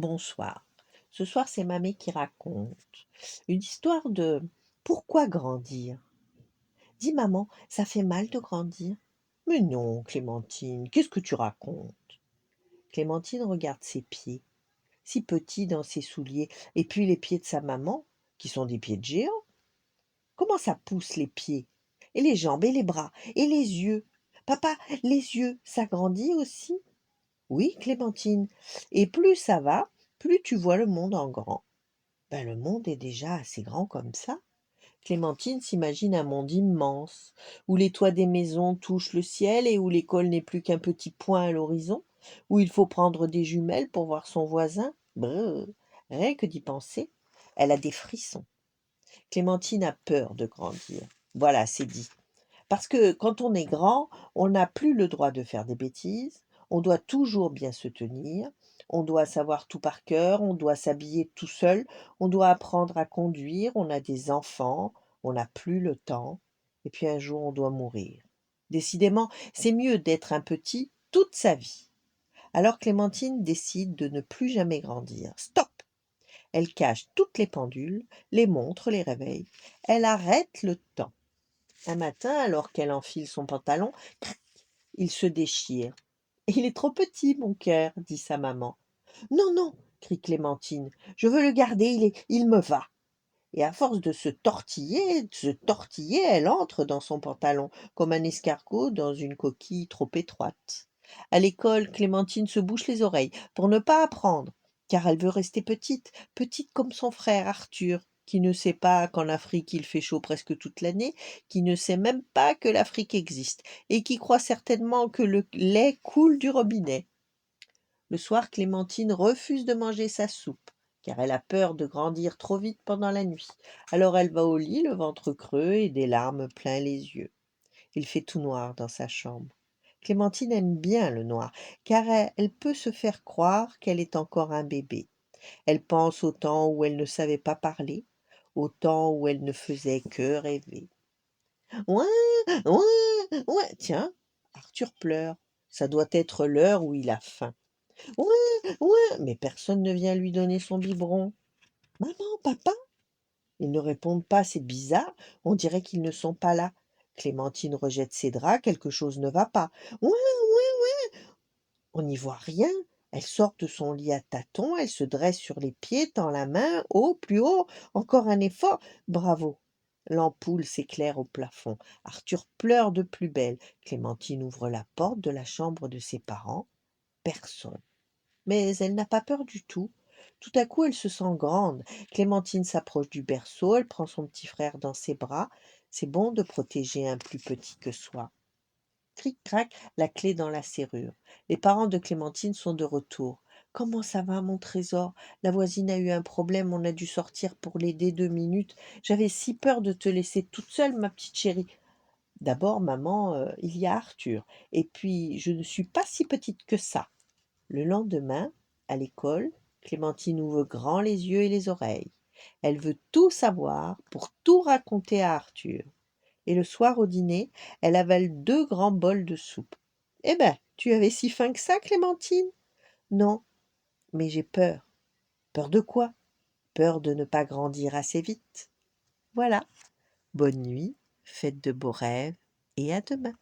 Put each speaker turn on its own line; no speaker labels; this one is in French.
Bonsoir. Ce soir, c'est Mamé qui raconte une histoire de pourquoi grandir. Dis maman, ça fait mal de grandir? Mais non, Clémentine, qu'est-ce que tu racontes? Clémentine regarde ses pieds, si petits dans ses souliers, et puis les pieds de sa maman, qui sont des pieds de géant. Comment ça pousse les pieds? Et les jambes, et les bras, et les yeux. Papa, les yeux, ça grandit aussi? Oui, Clémentine, et plus ça va, plus tu vois le monde en grand. Ben, le monde est déjà assez grand comme ça. Clémentine s'imagine un monde immense, où les toits des maisons touchent le ciel et où l'école n'est plus qu'un petit point à l'horizon, où il faut prendre des jumelles pour voir son voisin. Brrr, rien que d'y penser, elle a des frissons. Clémentine a peur de grandir. Voilà, c'est dit. Parce que quand on est grand, on n'a plus le droit de faire des bêtises, on doit toujours bien se tenir, on doit savoir tout par cœur, on doit s'habiller tout seul, on doit apprendre à conduire, on a des enfants, on n'a plus le temps, et puis un jour on doit mourir. Décidément, c'est mieux d'être un petit toute sa vie. Alors Clémentine décide de ne plus jamais grandir. Stop! Elle cache toutes les pendules, les montres, les réveils. Elle arrête le temps. Un matin, alors qu'elle enfile son pantalon, crac, il se déchire. Il est trop petit, mon cœur, dit sa maman. Non, non, crie Clémentine, je veux le garder, il me va. Et à force de se tortiller, elle entre dans son pantalon, comme un escargot dans une coquille trop étroite. À l'école, Clémentine se bouche les oreilles pour ne pas apprendre, car elle veut rester petite, petite comme son frère Arthur, qui ne sait pas qu'en Afrique il fait chaud presque toute l'année, qui ne sait même pas que l'Afrique existe, et qui croit certainement que le lait coule du robinet. Le soir, Clémentine refuse de manger sa soupe, car elle a peur de grandir trop vite pendant la nuit. Alors elle va au lit, le ventre creux et des larmes plein les yeux. Il fait tout noir dans sa chambre. Clémentine aime bien le noir, car elle peut se faire croire qu'elle est encore un bébé. Elle pense au temps où elle ne savait pas parler, au temps où elle ne faisait que rêver. Ouin, ouin, ouin. Tiens, Arthur pleure. Ça doit être l'heure où il a faim. Ouais, ouais, mais personne ne vient lui donner son biberon. Maman, papa? Ils ne répondent pas, c'est bizarre, on dirait qu'ils ne sont pas là. Clémentine rejette ses draps, quelque chose ne va pas. Ouais, ouais, on n'y voit rien. Elle sort de son lit à tâtons, elle se dresse sur les pieds, tend la main, haut, plus haut, encore un effort. Bravo. L'ampoule s'éclaire au plafond. Arthur pleure de plus belle. Clémentine ouvre la porte de la chambre de ses parents. Personne. Mais elle n'a pas peur du tout. Tout à coup, elle se sent grande. Clémentine s'approche du berceau, elle prend son petit frère dans ses bras. C'est bon de protéger un plus petit que soi. Cric-crac, la clé dans la serrure. Les parents de Clémentine sont de retour. Comment ça va, mon trésor? La voisine a eu un problème, on a dû sortir pour l'aider 2 minutes. J'avais si peur de te laisser toute seule, ma petite chérie. D'abord, maman, il y a Arthur. Et puis, je ne suis pas si petite que ça. Le lendemain, à l'école, Clémentine ouvre grand les yeux et les oreilles. Elle veut tout savoir pour tout raconter à Arthur. Et le soir au dîner, elle avale 2 grands bols de soupe. Eh ben, tu avais si faim que ça, Clémentine? Non, mais j'ai peur. Peur de quoi? Peur de ne pas grandir assez vite. Voilà. Bonne nuit, faites de beaux rêves et à demain.